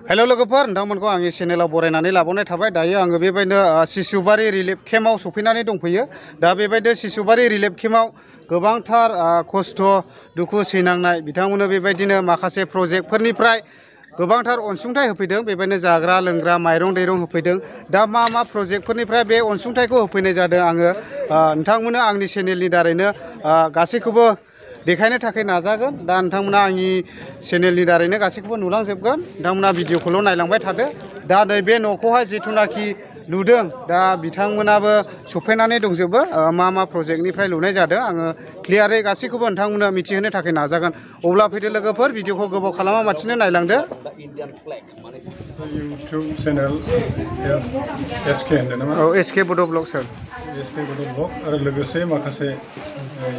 Hello लोगोफोर नोंथांमोनखौ आंनि चेनेलाव बरायनानै लाबावनाय थाबाय दायो आङो बेबायदिनो शिशुबारि रिलिफ केम्पआव सफैनानै दंफैयो दा बेबायदिनो शिशुबारि रिलिफ केम्पआव गोबांथार खस्थ' दुखु सैनांनाय बिथांमोननो बेबायदिनो माखासे प्रजेक्टफोरनिफ्राय गोबांथार अनसुंथाइ होफैदों बेबायदिनो जाग्रा लोंग्रा माइरं दैरं होफैदों दा मा प्रजेक्टफोरनिफ्राय बे अनसुंथाइखौ होफैनाय जादों आङो नोंथांमोननो आंनि चेनेलनि दारैनो गासैखौबो देखायनो थाखाय नाजागोन दा नोंथांमोना आंनि चेनेलनि दारैनो गासैखौबो नुलांजोबगोन नोंथांमोना भिडिअखौल' नायलांबाय थादो दा नैबे न'खौहाय जिथुनाखि लुदों दा बिथांमोनाबो सफैनानै दंजोबो मा प्रजेक्टनिफ्राय लुनाय जादों आङो क्लियारै गासैखौबो नोंथांमोननो मिथिहोनो थाखाय नाजागोन अब्ला फैदो लोगोफोर भिडिअखौ गोबाव खालामालासिनो नायलांदो इउटुब चेनेल एसके होनदों नामा औ एसके बड' ब्लग सार एसके बड' ब्लग आरो लोगोसे माखासे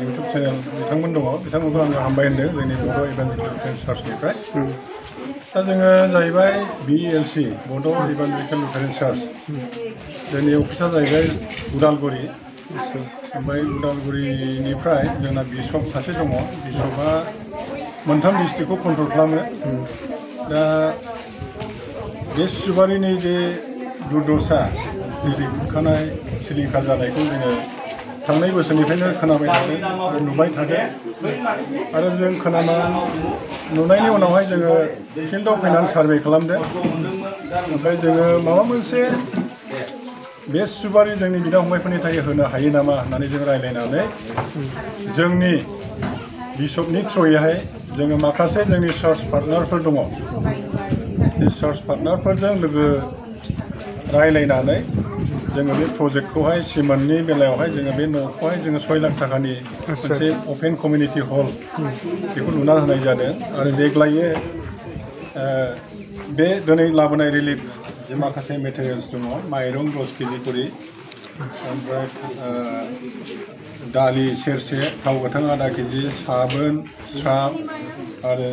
इउटुब चेनेल बिथांमोन दङ बिथांमोनखौ आङो हामबाय होनदों जोंनि बर' इभान्जेलिकेल चार्चनिफ्राय दा जोङो जाहैबाय BLC बड' इभान्जेलिकेल लुथेरान चार्च जोंनि अफिसा जाहैबाय उदालगुरि ओमफ्राय उदालगुरिनिफ्राय जोंना बिशप सासे दङ बिशपआ मोनथाम डिस्ट्रिक्टखौ कन्ट्रल खालामो दा बे शिशुबारिनि जे दुर्दशा दै खुरखानाय सिलिंखार जानायखौ जोङो थांनाय बोसोरनिफ्रायनो खोनाबाय थादों आरो नुबाय थादों आरो जों नुनायनि उनावहाय जोङो फिल्डआव फैनानै सार्भे खालामदों ओमफ्राय जोङो माबा मोनसे बे शिशुबारि जोंनि बिदा फंबायफोरनि थाखाय होनो हायो नामा होननानै जों रायज्लायनानै जोंनि बिशपनि थ्रुयैहाय जोङो माखासे जोंनि चार्च पार्टनारफोर दङ बे चार्च पार्टनारफोरजों लोगो रायज्लायनानै जोङो बे प्रजेक्टखौहाय सिमेन्टनि बेलायावहाय जोङो बे न'खौहाय जोङो 6 लाख थाखानि मोनसे अपेन कमिउनिटि हल बेखौ लुना होनाय जादों आरो देग्लायो बे दिनै लाबोनाय रिलिफ जे माखासे मेटेरियल्स दङ माइरं 10 केजि करि ओमफ्राय दालि सेरसे थाव गोथां आधा केजि साबोन स्राब आरो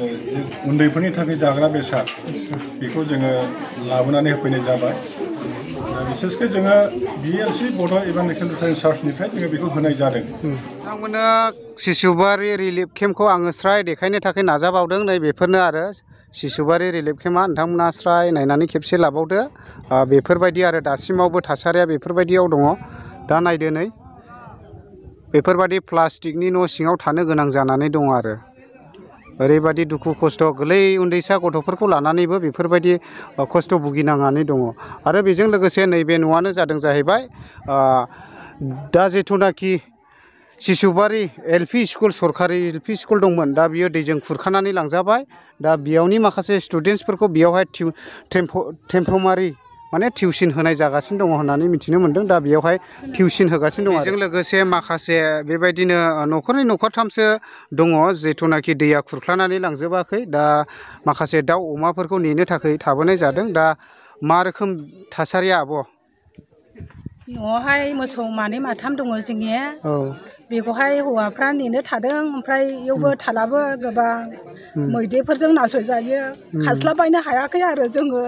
उन्दैफोरनि थाखाय जाग्रा बेसाद बेखौ जोङो लाबोनानै होफैनाय जाबाय बिसेसकै जोङो BLC बड' इभान्जेलिकेल लुथेरान चार्चनिफ्राय जोङो बेखौ होनाय जादों नोंथांमोननो शिशुबारि रिलिफ केम्पखौ आङो स्राय देखायनो थाखाय नाजाबावदों नै बेफोरनो आरो शिशुबारि रिलिफ केम्पआ नोंथांमोना स्राय नायनानै खेबसे लाबावदो बेफोरबायदि आरो दासिमावबो थासारिया बेफोरबायदियाव दङ दा नायदो नै बेफोरबायदि प्लास्टिकनि न' सिङाव थानो गोनां जानानै दङ आरो ओरैबायदि दुखु खस्थ' गोरलै उन्दैसा गथ'फोरखौ लानानैबो बेफोरबायदि खस्थ' भुगिनांनानै दङ आरो बेजों लोगोसे नैबे न'आनो जादों जाहैबाय दा जिथुनाखि शिशुबारि LP स्कुल सरकारि LP स्कुल दंमोन दा बियो दैजों खुरखानानै लांजाबाय दा बेयावनि माखासे स्टुडेन्टसफोरखौ बेयावहाय टेम्परारि माने टिउसन होनाय जागासिनो दङ होननानै मिथिनो मोन्दों दा बेयावहाय टिउसन होगासिनो दं बेजों लोगोसे माखासे बेबायदिनो न'खरनै न'खरथामसो दङ जिथुनाखि दैया खुरख्लानानै लांजोबाखै दा माखासे दाउ अमाफोरखौ नेनो थाखाय थाबोनाय जादों दा मा रोखोम थासारिया आब' न'आवहाय मोसौ मानै माथाम दङ जोंनिया बेखौहाय हौवाफ्रा नेनो थादों ओमफ्राय इयावबो थालाबो गोबां मैदेरफोरजों नासयजायो खारस्लाबायनो हायाखै आरो जोङो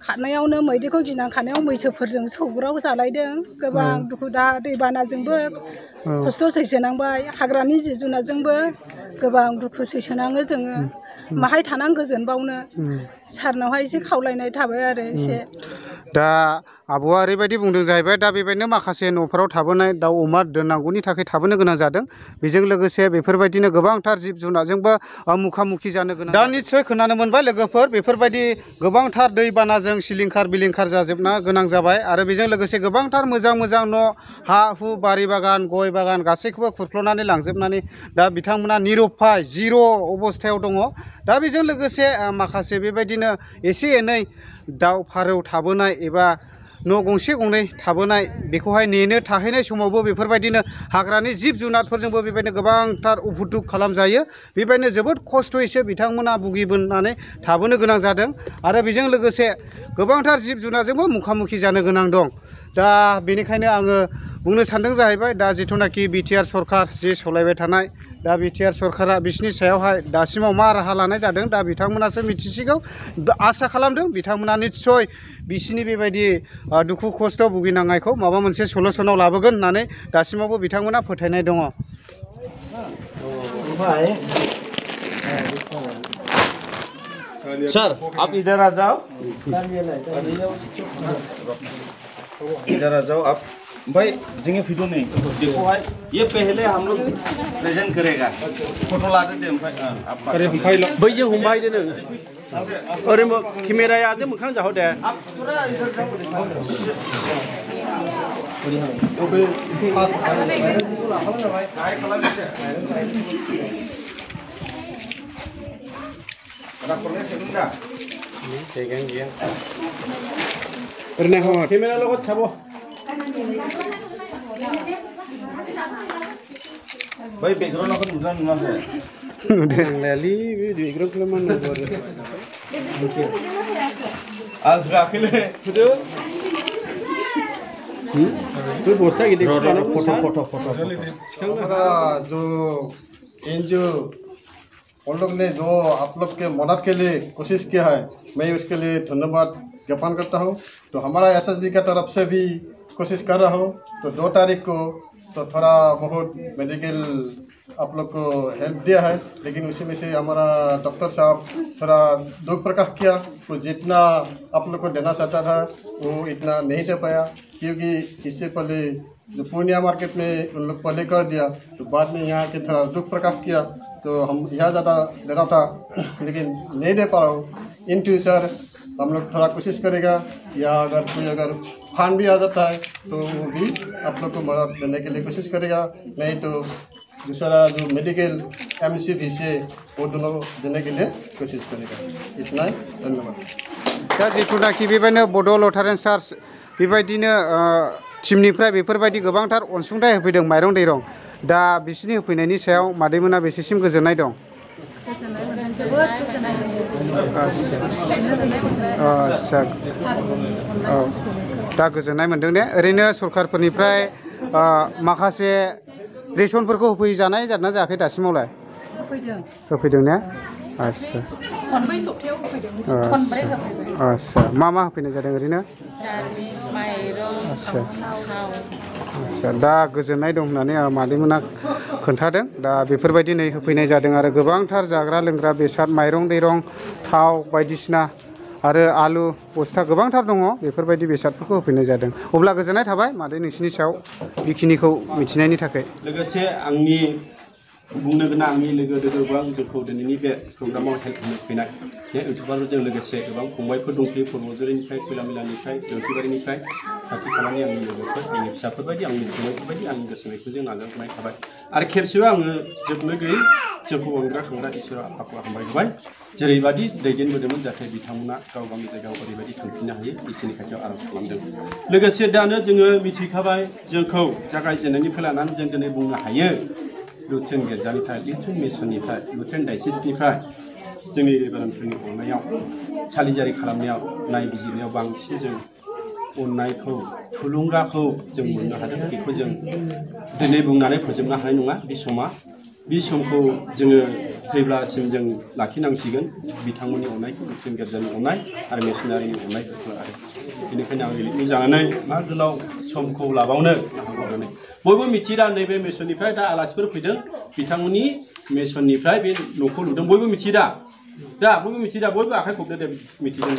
खारनायावनो मैदेरखौ गिनां खारनायाव मैसोफोरजों सौग्राव जालायदों गोबां दुखु दा दैबानाजोंबो खस्थ' सैसोनांबाय हाग्रानि जिब जुनारजोंबो गोबां दुखु सैसोनाङो जोङो माहाय थानां गोजोनबावनो सारनावहाय एसे खावलायनाय थाबाय आरो एसे दा आब'आ ओरैबायदि बुंदों जाहैबाय दा बेबायदिनो माखासे न'फोराव थाबोनाय दाउ अमा दोननांगौनि थाखाय थाबोनो गोनां जादों बेजों लोगोसे बेफोरबायदिनो गोबांथार जिब जुनारजोंबो मुखामुखि जानो गोनां दा निस्सय खोनानो मोनबाय लोगोफोर बेफोरबायदि गोबांथार दैबानाजों सिलिंखार बिलिंखार जाजोबना गोनां जाबाय आरो बेजों लोगोसे गोबांथार मोजां न' हा हु बारि बागान गय बागान गासैखौबो खुरख्ल'नानै लांजोबनानै दा बिथांमोना निरुपाय जिर' अबस्थायाव दङ दा बेजों लोगोसे माखासे बेबायदिनो एसे एनै दाउ फारौ थाबोनाय एबा न' गंसे गंनै थाबोनाय बेखौहाय नेनो थाहैनाय समावबो बेफोरबायदिनो हाग्रानि जिब जुनारफोरजोंबो बेबायदिनो गोबांथार उफुद्रुग खालामजायो बेबायदिनो जोबोद खस्थ'यैसो बिथांमोना भुगिबोनानै थाबोनो गोनां जादों आरो बेजों लोगोसे गोबांथार जिब जुनारजोंबो मुखामुखि जानो गोनां दं दा बेनिखायनो आङो बुंनो सानदों जाहैबाय दा जिथुनाखि बिटिआर सरकार जे सालायबाय थानाय दा बिटिआर सरकारा बिसोरनि सायावहाय दासिमाव मा राहा लानाय जादों दा बिथांमोनासो मिथिसिगौ आसा खालामदों बिथांमोना निस्सय बिसोरनि बेबायदि दुखु खस्थ' भुगिनांनायखौ माबा मोनसे सलुसनाव लाबोगोन होननानै दासिमावबो बिथांमोना फोथायनाय दङ सर आप इधर आ जाओ इधर आ जाओ आप भाई जोंनि भिडिअ नहीं देखो है ये पहले हम लोग प्रेजेंट करेगा फोटो ला दे ओमफ्राय आप अरे हमफाय बै जों हमबाय दे नों अरे केमेराया जे मोखां जाहो दे आप पूरा इधर जाओ ओके फास्ट हाय खालाम दे राखरने सेदुंदा जेगां गैया ओरैनो ह केमेरा लगत साबो भाई बैकग्राउंड को नुना नुना है लाली बे बैकग्राउंड खालामना नांगौ आरो आं गाखैले फुदो बे बस्ता गिदिर फोटो हमारा जो एनजीओ उन लोग ने जो आप लोग के मदद के लिए कोशिश किया है मैं उसके लिए धन्यवाद ज्ञापन करता हूँ। तो हमारा एसएसबी की तरफ से भी कोशिश कर रहा हूँ। तो 2 तारीख को तो थोड़ा बहुत मेडिकल आप लोग को हेल्प दिया है, लेकिन उसी में से हमारा डॉक्टर साहब थोड़ा दुख प्रकाश किया। तो जितना आप लोग को देना चाहता था वो इतना नहीं दे पाया, क्योंकि इससे पहले जो पूर्णिया मार्केट में उन लोग पहले कर दिया, तो बाद में यहाँ के थोड़ा दुख प्रकाश किया। तो हम यहाँ ज़्यादा देना था लेकिन नहीं दे पा रहा हूँ। इन फ्यूचर हम लोग थोड़ा कोशिश करेगा, या अगर कोई फंड भी आ जाता है तो वो भी आप लोग को मदद देने के लिए कोशिश करेगा। नहीं तो दूसरा जो मेडिकल एमसी फी से वो दोनों देने के लिए कोशिश करेगा। इतना ही, धन्यवाद। दा जिथुनाखि बेबायदिनो बड' लटारेन चार्च बेबायदिनो टीमनिफ्राय बेफोरबायदि गोबांथार अनसुंथाइ होफैदों माइरं दैरं, दा बिसोरनि होफैनायनि सायाव मादैमोना बेसेसिम गोजोननाय दं? आच्छा औ दा गोजोननाय मोनदों ने? ओरैनो सरकारफोरनिफ्राय माखासे रेसनफोरखौ होफैजानाय जादोंना जायाखै दासिमावलाय? होफैदों ने? आच्छा खनब्रै सप्तायाव होफैदों खनब्रै होफैबाय आच्छा मा होफैनाय जादों ओरैनो? दालि माइरं आच्छा थाव आच्छा दा गोजोननाय दं होननानै मादैमोना खोन्थादों। दा बेफोरबायदिनो होफैनाय जादों आरो गोबांथार जाग्रा लोंग्रा बेसाद माइरं दैरं थाव बायदिसिना आरो आलु बस्था गोबांथार दङ, बेफोरबायदि बेसादफोरखौ होफैनाय जादों। अब्ला गोजोननाय थाबाय मादै नोंसिनि सायाव बेखिनिखौ मिथिनायनि थाखाय। लोगोसे आंनि बुंनो गोनां आंनि लोगो गोबां जोंखौ दिनैनि बे प्रग्रामाव हेल्प होनो फैनाय बे इउटुबारजों लोगोसे गोबां फंबायफोर दंफैयो फुरबुजोरनिफ्राय खैलामैलानिफ्राय जौथिबारिनिफ्राय खाथि खालानि आंनि लोगोफोर आंनि फिसाफोरबायदि आंनि फंबायफोरबायदि आंनि गोसोनायखौ जों नाजावनाय थाबाय। आरो खेबसेबो आङो जोबनो गैयै जोंखौ अनग्रा खांग्रा इसोर आफाखौ हामबाय होबाय, जेरैबायदि दैदेनबोदोंमोन जाहाथे बिथांमोना गाव गावनि जायगायाव ओरैबायदि थांफिननो हायो इसोरनि खाथियाव आर'ज खालामदों। लोगोसे दानो जोङो मिथिखाबाय जोंखौ जागायजेननायनिफ्राय लानानै जों दिनै बुंनो हायो लुथेन गिर्जानिफ्राय लुथेन मिसननिफ्राय लुथेन डायसिसनिफ्राय जोंनि रेभारेन्डफोरनि अननायाव सालिजारि खालामनायाव नायबिजिरनायाव बांसिन जों अननायखौ थुलुंगाखौ जों मोननो हादों। बेखौ जों दिनै बुंनानै फोजोबनो हानाय नङा। बे समखौ जोङो थैब्लासिम जों लाखिनांसिगोन बिथांमोननि अननायखौ लुथेन गिर्जानि अननाय आरो मिसनारिनि अननायफोरखौ। आरो बेनिखायनो आं रिलिफनि जानानै मा गोलाव समखौ लाबावनो होननानै बयबो मिथिदा नैबे मिसननिफ्राय दा आलासिफोर फैदों बिथांमोननि मिसननिफ्राय बे न'खौ लुदों, बयबो मिथिदा बयबो आखाइ खबदो दे मिथिदों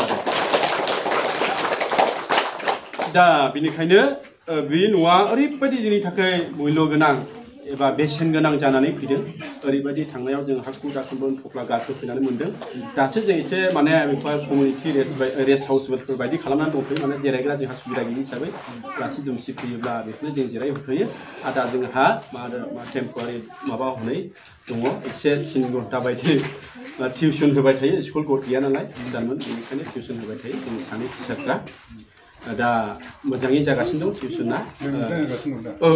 दा बेनिखायनो बे न'आ ओरैबायदि जोंनि थाखाय मुल्य गोनां एबा बेसेन गोनां जानानै फैदों। ओरैबायदि थांनायाव जों हाखु दाखुबो थफ्ला गाखो फैनानै मोन्दों। दासो जों एसे माने बेखौहाय कमिउनिटि रेस्ट हाउसफोर बायदि खालामनानै दंफैयो, माने जिरायग्रा जोंहा सुबिदा गैयि हिसाबै आलासि दुमसि फैयोब्ला बेखौनो जों जिरायहोफैयो। आरो दा जोंहा मा टेम्परारि माबा हनै दङ, एसे 3 घन्टा बायदि टिउसन होबाय थायो, स्कुल गैया नालाय गोदानमोन, बेनिखायनो टिउसन होबाय थायो जोंनि सानै टिचारफ्रा। दा मोजाङै जागासिनो दं टिउसना। औ